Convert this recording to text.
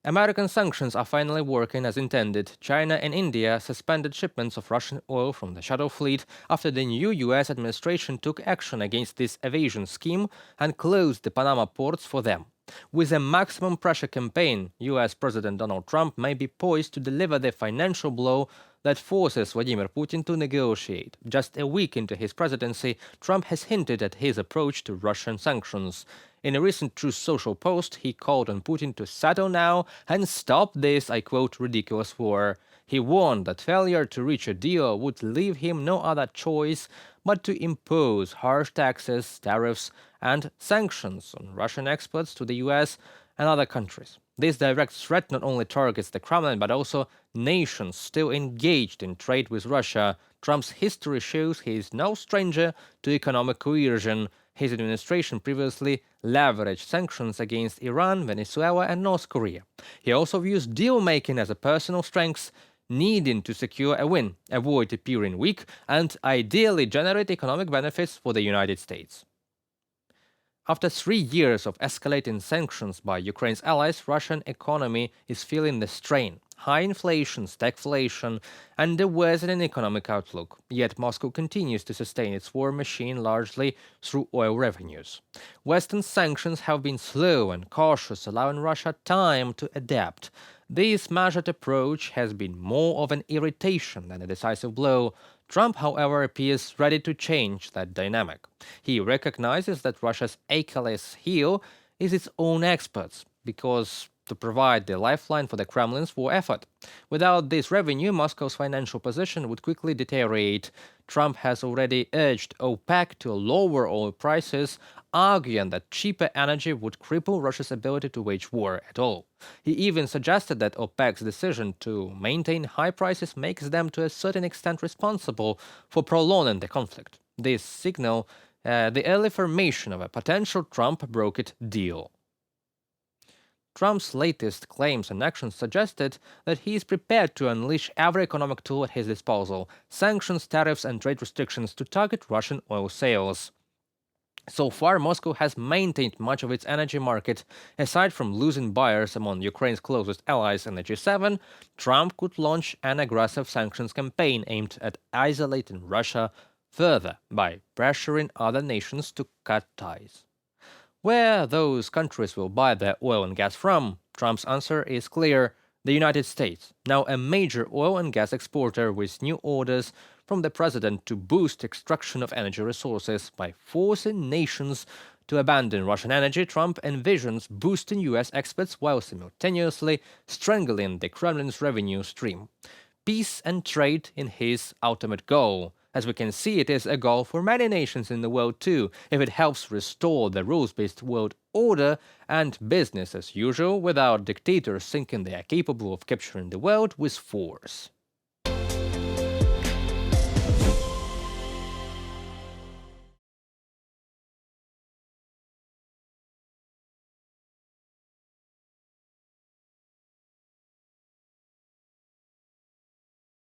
American sanctions are finally working as intended. China and India suspended shipments of Russian oil from the Shadow Fleet after the new US administration took action against this evasion scheme and closed the Panama ports for them. With a maximum pressure campaign, US President Donald Trump may be poised to deliver the financial blow that forces Vladimir Putin to negotiate. Just a week into his presidency, Trump has hinted at his approach to Russian sanctions. In a recent Truth Social post, he called on Putin to settle now and stop this, I quote, ridiculous war. He warned that failure to reach a deal would leave him no other choice but to impose harsh taxes, tariffs, and sanctions on Russian exports to the US and other countries. This direct threat not only targets the Kremlin but also nations still engaged in trade with Russia. Trump's history shows he is no stranger to economic coercion. His administration previously leveraged sanctions against Iran, Venezuela, and North Korea. He also views deal-making as a personal strength, needing to secure a win, avoid appearing weak, and ideally generate economic benefits for the United States. After 3 years of escalating sanctions by Ukraine's allies, Russian economy is feeling the strain. High inflation, stagflation, and a worsening economic outlook. Yet Moscow continues to sustain its war machine largely through oil revenues. Western sanctions have been slow and cautious, allowing Russia time to adapt. This measured approach has been more of an irritation than a decisive blow. Trump, however, appears ready to change that dynamic. He recognizes that Russia's Achilles heel is its own exports, because to provide the lifeline for the Kremlin's war effort. Without this revenue, Moscow's financial position would quickly deteriorate. Trump has already urged OPEC to lower oil prices, arguing that cheaper energy would cripple Russia's ability to wage war at all. He even suggested that OPEC's decision to maintain high prices makes them to a certain extent responsible for prolonging the conflict. This signaled the early formation of a potential Trump-brokered deal. Trump's latest claims and actions suggested that he is prepared to unleash every economic tool at his disposal: sanctions, tariffs, and trade restrictions to target Russian oil sales. So far, Moscow has maintained much of its energy market. Aside from losing buyers among Ukraine's closest allies in the G7, Trump could launch an aggressive sanctions campaign aimed at isolating Russia further by pressuring other nations to cut ties. Where those countries will buy their oil and gas from, Trump's answer is clear: the United States, now a major oil and gas exporter, with new orders from the president to boost extraction of energy resources. By forcing nations to abandon Russian energy, Trump envisions boosting US exports while simultaneously strangling the Kremlin's revenue stream. Peace and trade in his ultimate goal. As we can see, it is a goal for many nations in the world too, if it helps restore the rules-based world order and business as usual without dictators thinking they are capable of capturing the world with force.